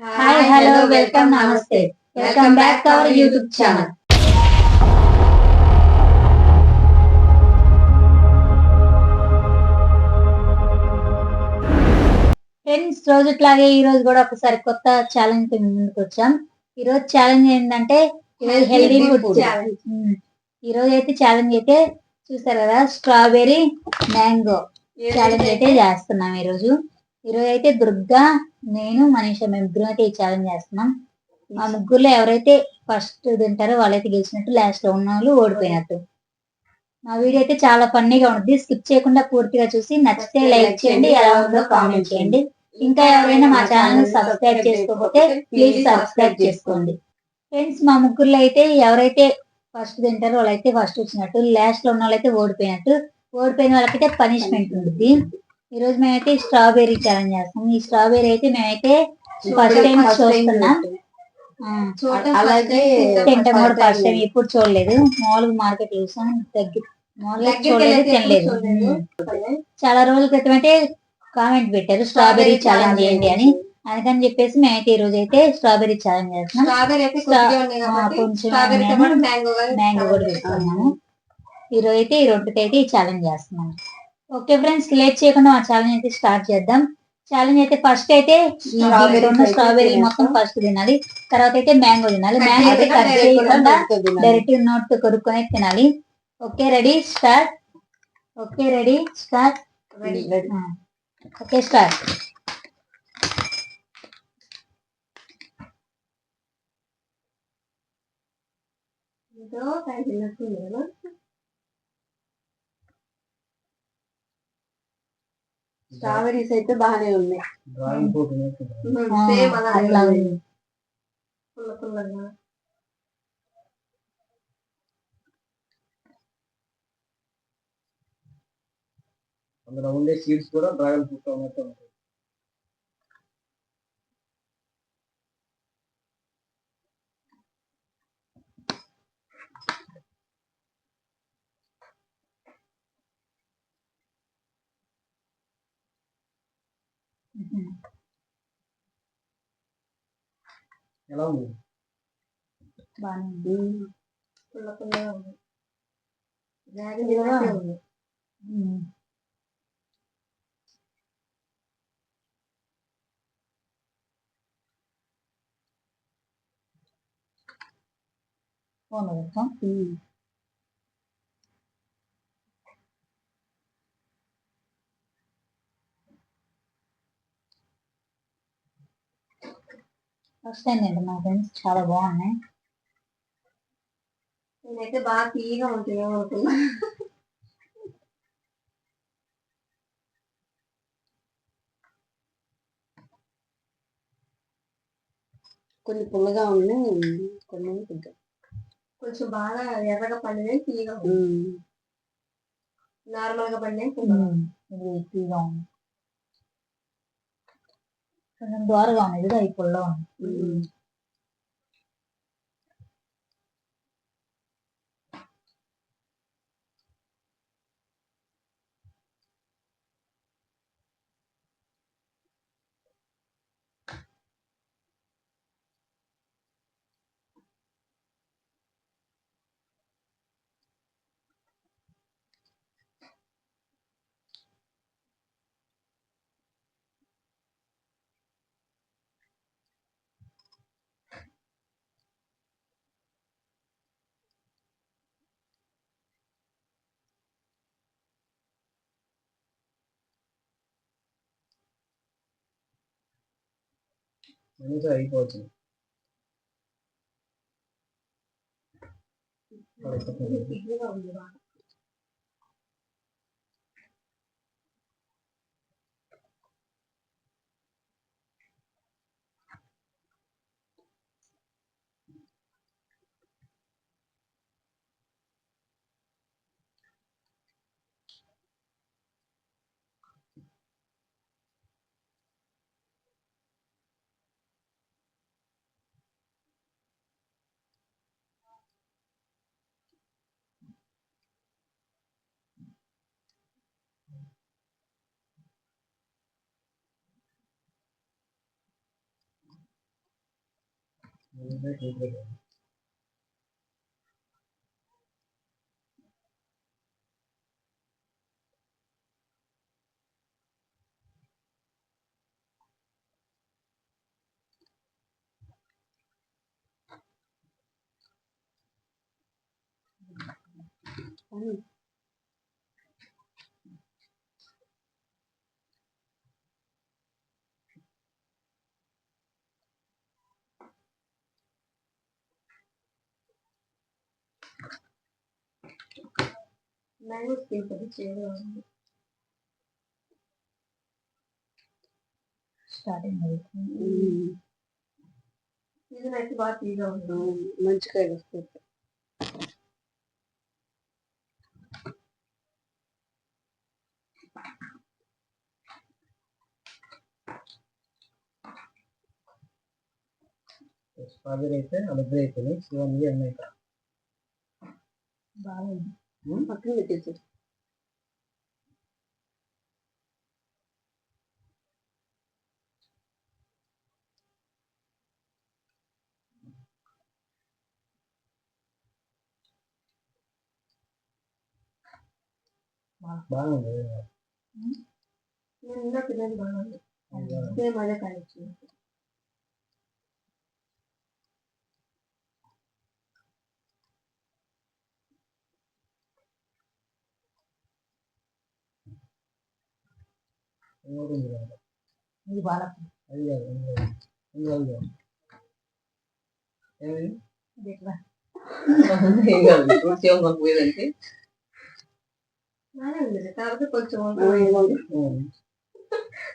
Hi, hello, welcome, namaste. Welcome back to our YouTube channel. Friends, రోజుట్లాగే ఈ రోజు కూడా ఒకసారి కొత్త ఛాలెంజ్ తో ముందుకు వచ్చాం. ఈ రోజు ఛాలెంజ్ ఏంటంటే ఈరోజు హెల్దీ ఫుడ్ ఛాలెంజ్. ఈ రోజు అయితే ఛాలెంజ్ అయితే చూసారు కదా, స్ట్రాబెర్రీ మ్యాంగో ఛాలెంజ్ అయితే చేస్తున్నాం. ఈ రోజు అయితే దుర్గా, నేను, మనీషా మేము ముగ్గురు అయితే ఈ ఛాలెంజ్ చేస్తున్నాం. ఆ ముగ్గురులో ఎవరైతే ఫస్ట్ తింటారో వాళ్ళైతే గెలిచినట్టు, లాస్ట్ లో ఉన్న వాళ్ళు ఓడిపోయినట్టు. మా వీడియో అయితే చాలా ఫన్నీగా ఉంటుంది. స్కిప్ చేయకుండా పూర్తిగా చూసి నచ్చితే లైక్ చేయండి, ఎలా ఉందో కామెంట్ చేయండి. ఇంకా ఎవరైనా మా ఛానల్ సబ్స్క్రైబ్ చేసుకోకపోతే ప్లీజ్ సబ్స్క్రైబ్ చేసుకోండి. ఫ్రెండ్స్, మా ముగ్గురులో అయితే ఎవరైతే ఫస్ట్ తింటారో వాళ్ళైతే ఫస్ట్ వచ్చినట్టు, లాస్ట్ లో ఉన్న వాళ్ళైతే ఓడిపోయినట్టు. ఓడిపోయిన వాళ్ళకైతే పనిష్మెంట్ ఉంటుంది. ఈ రోజు మేమైతే స్ట్రాబెర్రీ ఛాలెంజ్ చేస్తాం. ఈ స్ట్రాబెర్రీ అయితే మేమైతే ఫస్ట్ టైం చూస్తున్నాం. అలాగే తింటాం కూడా ఫస్ట్ టైం, ఎప్పుడు చూడలేదు. మామూలుగా మార్కెట్ చూసాం, మామూలుగా చూడలేదు, తినలేదు. చాలా రోజుల క్రితం అయితే కామెంట్ పెట్టారు స్ట్రాబెర్రీ ఛాలెంజ్ చేయండి అని. అందుకని చెప్పేసి మేమైతే ఈ రోజు అయితే స్ట్రాబెర్రీ ఛాలెంజ్ చేస్తున్నాం. కొంచెం మ్యాంగో కూడా పెట్టుకున్నాము. ఈ రోజు అయితే ఈ రొట్టెకి అయితే ఈ ఛాలెంజ్ చేస్తున్నాం. ఓకే ఫ్రెండ్స్, లేట్ చేయకుండా మా ఛాలెంజ్ అయితే స్టార్ట్ చేద్దాం. ఛాలెంజ్ అయితే ఫస్ట్ అయితే స్ట్రాబెర్రీ మొత్తం ఫస్ట్ తినాలి. తర్వాత అయితే మ్యాంగో తినాలి. మ్యాంగో అయితే కట్ చేయకుండా డైరెక్ట్ నోట్ తో కొరుక్కొని తినాలి. Okay ready start. Okay ready start. Okay start. Strawberries అయితే బాగానే ఉన్నాయి. అందులో ఉండే సీడ్స్ కూడా డ్రాగన్ ఫ్రూట్ ఉన్నట్టు ఉంటాయి. ఎలా ఉంది? ఫస్ట్ టైం తింటున్నా ఫ్రెండ్స్, చాలా బాగున్నాయి. నేనైతే బాగా తీయగా ఉంటాయి అనుకున్నా. కొన్ని పుల్లగా ఉన్నాయి, కొన్ని కొంచెం బాగా ఎర్రగా పండినవి తీయగా నార్మల్ గా పండినవి తీగా ఉంది, కొంచెం దూరగా ఉంది. ఇది అవి పుల్ల ఉంది. అయిపోతుంది. మ్యాంగో స్కిన్ కొద్ది చేదుగా ఉంది. స్టార్టింగ్ సీజన్ అయితే బాగా తీగా ఉంది. మంచిగా వస్తుంది. స్ట్రాబెరీ అయితే అలగ్రీ అయిపోయింది. శివానికి అన్నీ ఇక్కడ బాగుంది. పక్కన పెట్టేసి బాగుంది. నేను ఇందాక తినేది బాగుంది. సేమ్ అదే కాయొచ్చు. ఇది బాగా అది కాదు ఏమి ఏం కాదు ఫ్రూట్స్ ఏమో మాకు పోయేదంటే బాగానే ఉంది. కాబట్టి కొంచెం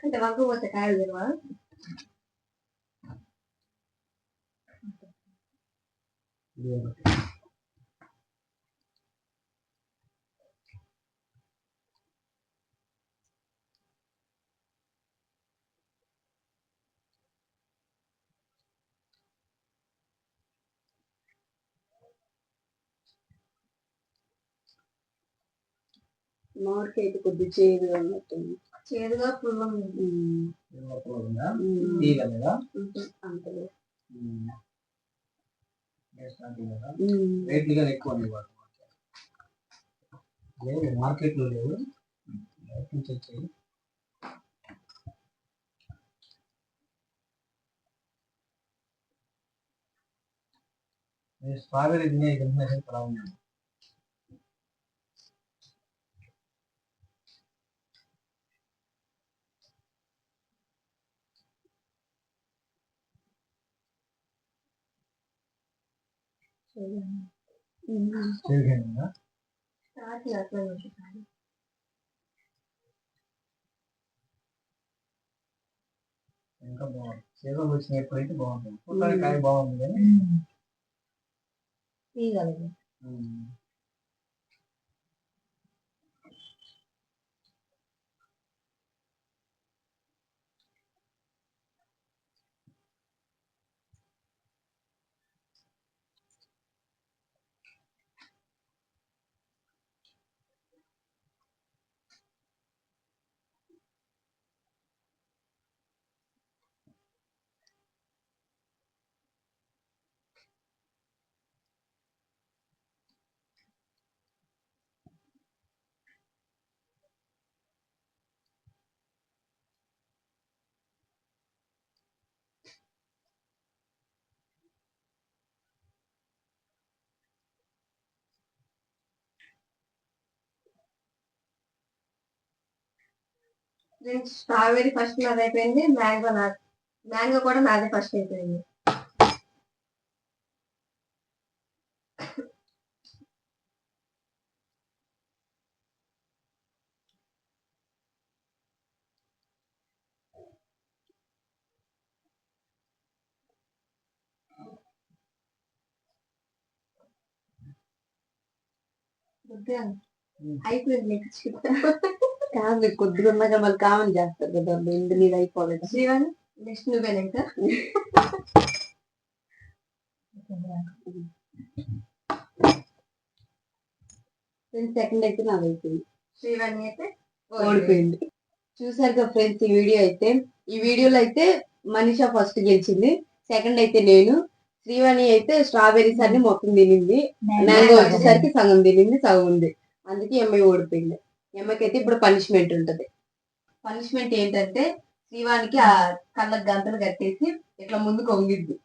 అంటే వంక పోతే కాయలు తినవా? మామిడికాయ అయితే కొద్ది చేదుగా ఉన్నట్టుంది. చేదుగా పుల్ల రేట్లు కానీ ఎక్కువ లేవు మార్కెట్లో లేవు. వచ్చాయి స్ట్రాబెరీ తినే కంపెనీ అలా ఉంది. ఇంకా బాగుంది. సీజన్ వచ్చినప్పుడైతే బాగుంటుంది. పుట్టానికి కాయ బాగుంది కానీ తీయగలదు. స్ట్రాబెరీ ఫస్ట్ నాది అయిపోయింది. మ్యాంగో కూడా నాది ఫస్ట్ అయిపోయింది. అయిపోయింది. కాదు కొద్దిగా ఉన్నాక మళ్ళీ కామన్ చేస్తారు కదా. ఎందు నీది అయిపోలేదు. శ్రీవాణి నెక్స్ట్ నువ్వేనా ఇంకా? సెకండ్ అయితే నాది అయిపోయింది. శ్రీవాణి అయితే ఓడిపోయింది. చూసారు కదా ఫ్రెండ్స్ ఈ వీడియో అయితే. ఈ వీడియోలో అయితే మనీషా ఫస్ట్ గెలిచింది. సెకండ్ అయితే నేను, శ్రీవాణి అయితే స్ట్రాబెర్రీస్ అన్ని మొత్తం తినింది, మ్యాంగో వచ్చేసరికి సగం తినింది, సగం ఉంది. అందుకే అమ్మాయి ఓడిపోయింది. అమ్మాయికి అయితే ఇప్పుడు పనిష్మెంట్ ఉంటది. పనిష్మెంట్ ఏంటంటే శ్రీవానికి ఆ కళ్ళకు గంతలు కట్టేసి ఇట్లా ముందుకు వంగిద్ది.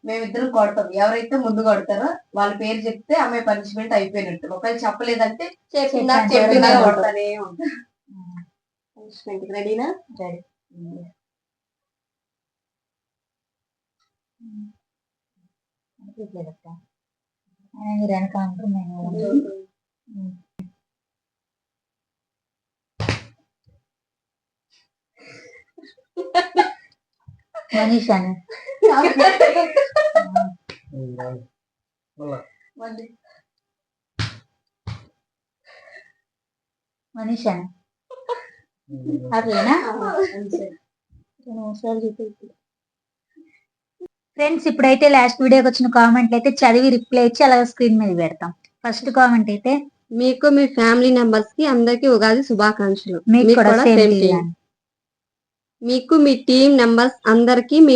మేమిద్దరం కొడతాం. ఎవరైతే ముందు కొడతారో వాళ్ళ పేరు చెప్తే అమ్మాయి పనిష్మెంట్ అయిపోయినట్టు. ఒకవేళ చెప్పలేదంటే చెప్పినా కొడతానే ఉంటాం. పనిష్మెంట్ రెడీనా? రెడీ. మీరు వెనక అంటున్నాను. మనీషాను మనీషాను అట్లేనా? ఫ్రెండ్స్, ఇప్పుడైతే లాస్ట్ వీడియోకి వచ్చిన కామెంట్లు అయితే చదివి రిప్లై ఇచ్చి అలాగే స్క్రీన్ మీద పెడతాం. ఫస్ట్ కామెంట్ అయితే, మీకు మీ ఫ్యామిలీ మెంబర్స్ కి అందరికి ఉగాది శుభాకాంక్షలు. మీకు కూడా సేమ్. మీకు మీ టీం మెంబర్స్ అందరికి మీ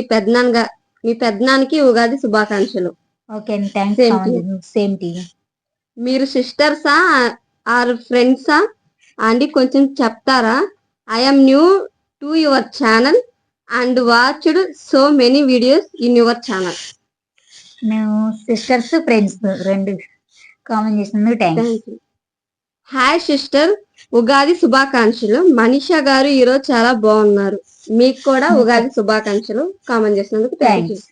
పెద్దనానికి ఉగాది శుభాకాంక్షలు. Okay, thanks. Same to. మీరు సిస్టర్సా ఆర్ ఫ్రెండ్సా అండి కొంచెం చెప్తారా? I'm new to your channel and watched so many videos in your channel. మేము సిస్టర్స్ ఫ్రెండ్స్ రెండు కామెంట్ చేసినందుకు థ్యాంక్స్. హాయ్ సిస్టర్, ఉగాది శుభాకాంక్షలు. మనీషా గారు ఈరోజు చాలా బాగున్నారు. మీకు కూడా ఉగాది శుభాకాంక్షలు. కామెంట్ చేసినందుకు thanks.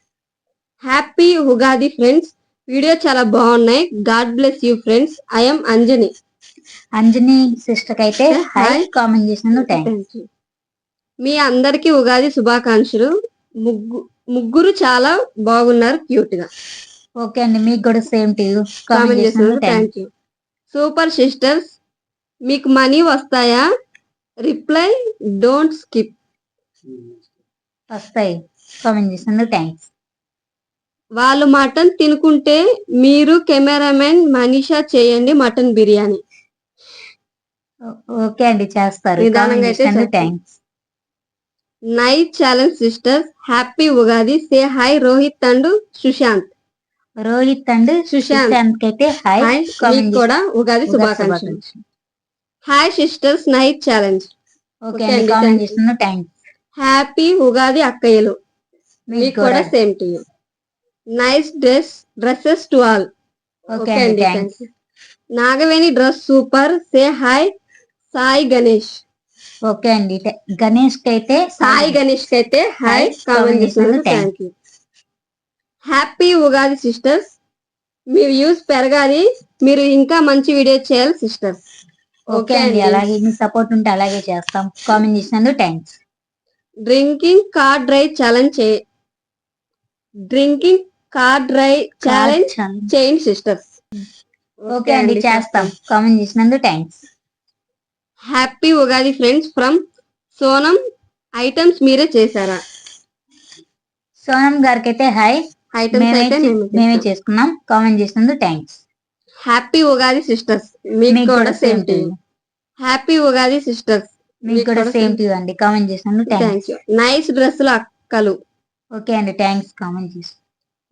Happy Ugadi friends. Video చాలా బాగున్నాయి. God bless you friends. I'm Anjani. Anjani sister అయితే హాయ్ కామెంట్ చేసినందుకు థ్యాంక్స్. మీ అందరికి ఉగాది శుభాకాంక్షలు. ముగ్గురు చాలా బాగున్నారు, క్యూట్ గా. ఓకే అండి, మీకు కూడా సేమ్ టీ. కామెంట్ చేసినందుకు థ్యాంక్ యూ. సూపర్ సిస్టర్స్, మీకు మనీ వస్తాయా? Reply don't skip. వస్తాయి. కామెంట్ చేసినందుకు థ్యాంక్స్. వాళ్ళు మటన్ తినుకుంటే మీరు కెమెరామెన్ మనీషా చేయండి మటన్ బిర్యానీ. ఓకే అండి, చేస్తారు. Thanks. Nice challenge sisters. Happy Ugadi. Say hi Rohit and Sushant. Rohit and Sushant అయితే హాయ్. మీకు కూడా ఉగాది శుభాకాంక్షలు. Hi sisters, nice challenge. Okay అండి, కామెంట్ చేసినందుకు థ్యాంక్స్. హ్యాపీ ఉగాది అక్కయ్యలు. మీకు కూడా same to you. Nice dresses to all. Okay అండి, thanks. Nagaveni dress super. Say hi Sai Ganesh. Okay అండి, గణేష్ కి అయితే సాయి గణేష్ కి అయితే హాయ్. కామెంట్ చేసినందుకు thank you. Happy Ugadi sisters. మీ వ్యూస్ పెరగాలి. మీరు ఇంకా మంచి వీడియో చేయాలి సిస్టర్స్. ఓకే అండి, అలాగే మీ సపోర్ట్ ఉంటే అలాగే చేస్తాం. కామెంట్ చేసినందుకు thanks. Drinking car dry challenge చేయండి సిస్టర్స్. ఓకే అండి, చేస్తాం. కామెంట్ చేసినందుకు thanks. Happy Ugadi friends from Sonam. Items మీరే చేశారా? సోనం గారికి అయితే హాయ్. ఐటమ్స్ అయితే మేమే చేసుకున్నాం. కామెంట్ చేసినందుకు థ్యాంక్స్. Happy Ugadi sisters. మీకు కూడా same to you. Happy Ugadi sisters. మీకు కూడా సేమ్ టు యూ అండి. కామెంట్ చేసినందుకు థ్యాంక్స్. నైస్ డ్రెస్సులు అక్కలు. ఓకే అండి, థ్యాంక్స్. కామెంట్ చేసి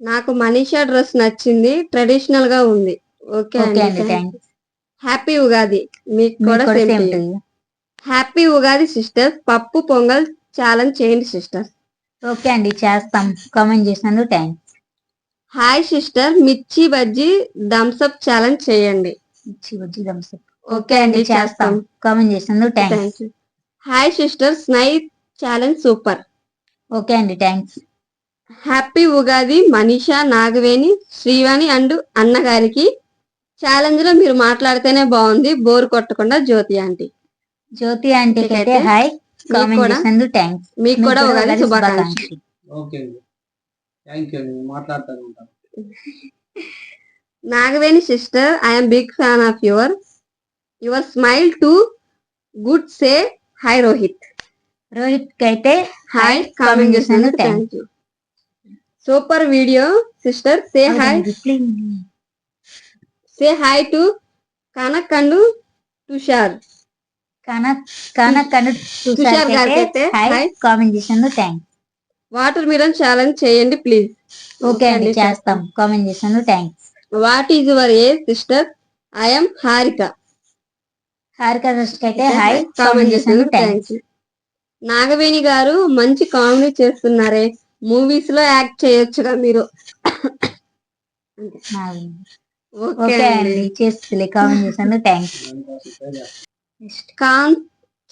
నాకు మనీషా డ్రెస్ నచ్చింది, ట్రెడిషనల్ గా ఉంది. ఓకే అండి, థ్యాంక్స్. హ్యాపీ ఉగాది. మీకు కూడా same to you. Happy Ugadi sisters. పప్పు పొంగల్ ఛాలెంజ్ చేయండి సిస్టర్స్. ఓకే అండి, చేస్తాం. కామెంట్ చేసినందుకు థ్యాంక్స్. హాయ్ సిస్టర్, మిర్చి బజ్జీ థమ్స్ అప్ ఛాలెంజ్ చేయండి. మిర్చి బజ్జీ థమ్స్ అప్. ఓకే అండి, చేస్తాం. కామెంట్ చేసినందుకు thanks. Hi sisters, night challenge super. Okay అండి, thanks. Happy Ugadi Manisha, Nagaveni, Srivani and అన్నగారికి. ఛాలెంజ్ లో మీరు మాట్లాడితేనే బాగుంది, బోర్ కొట్టకుండా. జ్యోతి ఆంటీ. జ్యోతి ఆంటీకి అయితే హాయ్. కామెంట్ చేసినందుకు థ్యాంక్స్. మీకు కూడా ఉగాది శుభాకాంక్షలు. ఓకే అండి, థ్యాంక్ యూ. మాట్లాడుతూనే ఉంటాను. Nagaveni sister, I'm big fan of your smile to good. Say hi Rohit. Rohit కి అయితే హాయ్. కామెంట్ చేసినందుకు thank you. Super video sister. Say hi. Say hi to Kanak and Tushar. Kanak and Tushar గారికి అయితే హాయ్. కామెంట్ చేసినందుకు థ్యాంక్స్. వాటర్ మిలన్ ఛాలెంజ్ చేయండి please. Okay అండి చేస్తాం. Comment చేసినందుకు thanks. What is your age sister? I'm Harika. Harika దృష్టికి అయితే హాయ్. కామెంట్ చేసినందుకు థ్యాంక్స్. నాగవేణి గారు మంచి కామెడీ చేస్తున్నారే, మూవీస్ లో యాక్ట్ చేయొచ్చుగా మీరు. ఓకే అండి చేస్తుంది. కామెంట్ చేసినందుకు థ్యాంక్స్. కాన్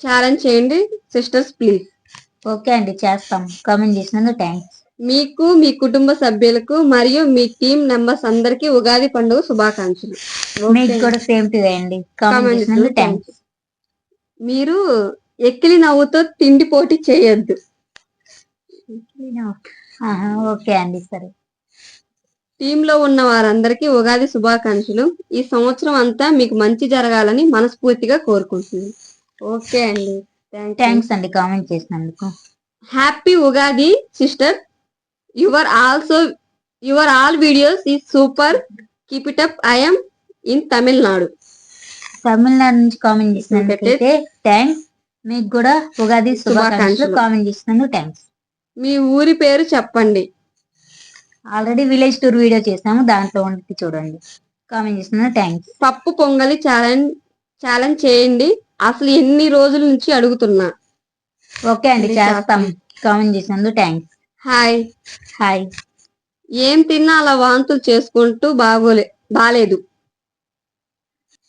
ఛాలెంజ్ చేయండి సిస్టర్స్ ప్లీజ్. ఓకే అండి చేస్తాం. కామెంట్ చేసినందుకు థ్యాంక్స్. మీకు మీ కుటుంబ సభ్యులకు మరియు మీ టీం మెంబర్స్ అందరికి ఉగాది పండుగ శుభాకాంక్షలు. మీకు కూడా సేమ్ టు అండి. కామెంట్ చేసినందుకు థ్యాంక్స్. మీరు ఎక్కిలి నవ్వుతో తిండి పోటీ చేయొద్దు. ఓకే అండి సరే. టీమ్ లో ఉన్న వారందరికీ ఉగాది శుభాకాంక్షలు. ఈ సంవత్సరం అంతా మీకు మంచి జరగాలని మనస్ఫూర్తిగా కోరుకుంటున్నాను. ఓకే అండి థ్యాంక్స్ అండి కామెంట్ చేసినందుకు. Happy Ugadi sister. Your all videos is super, keep it up. I'm in Tamil Nadu. Tamil Nadu నుంచి కామెంట్ చేసినందుకు థ్యాంక్స్. మీకు కూడా ఉగాది శుభాకాంక్షలు. కామెంట్ చేసినందుకు థ్యాంక్స్. మీ ఊరి పేరు చెప్పండి. ఆల్రెడీ విలేజ్ టూర్ వీడియో చేసాము, దాంట్లో ఉండి చూడండి. కామెంట్ చేసినందుకు థ్యాంక్స్. పప్పు పొంగలి ఛాలెంజ్ చేయండి. అసలు ఎన్ని రోజుల నుంచి అడుగుతున్నా. ఓకే అండి చేస్తాం. కామెంట్ చేసినందుకు థ్యాంక్స్. హాయ్. హాయ్. ఏం తిన్నా అలా వాంతులు చేసుకుంటూ బాలేదు.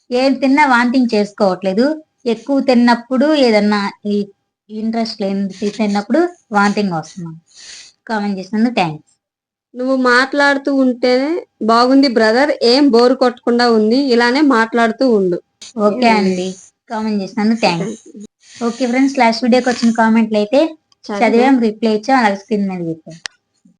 ఏం తిన్నా వాంతింగ్ చేసుకోవట్లేదు. ఎక్కువ తిన్నప్పుడు ఏదన్నా ఇంట్రెస్ట్ లేని తిన్నప్పుడు వాంతింగ్ వస్తున్నాం. కామెంట్ చేసినందుకు థ్యాంక్స్. నువ్వు మాట్లాడుతూ ఉంటేనే బాగుంది బ్రదర్, ఏం బోరు కొట్టకుండా ఉంది, ఇలానే మాట్లాడుతూ ఉండు. ఓకే అండి కామెంట్ చేసినందుకు థ్యాంక్స్. ఓకే ఫ్రెండ్స్, లాస్ట్ వీడియోకి వచ్చిన కామెంట్లు అయితే చదివాం, రిప్లై ఇచ్చాం, అలాగే స్క్రీన్ మీద పెట్టాం.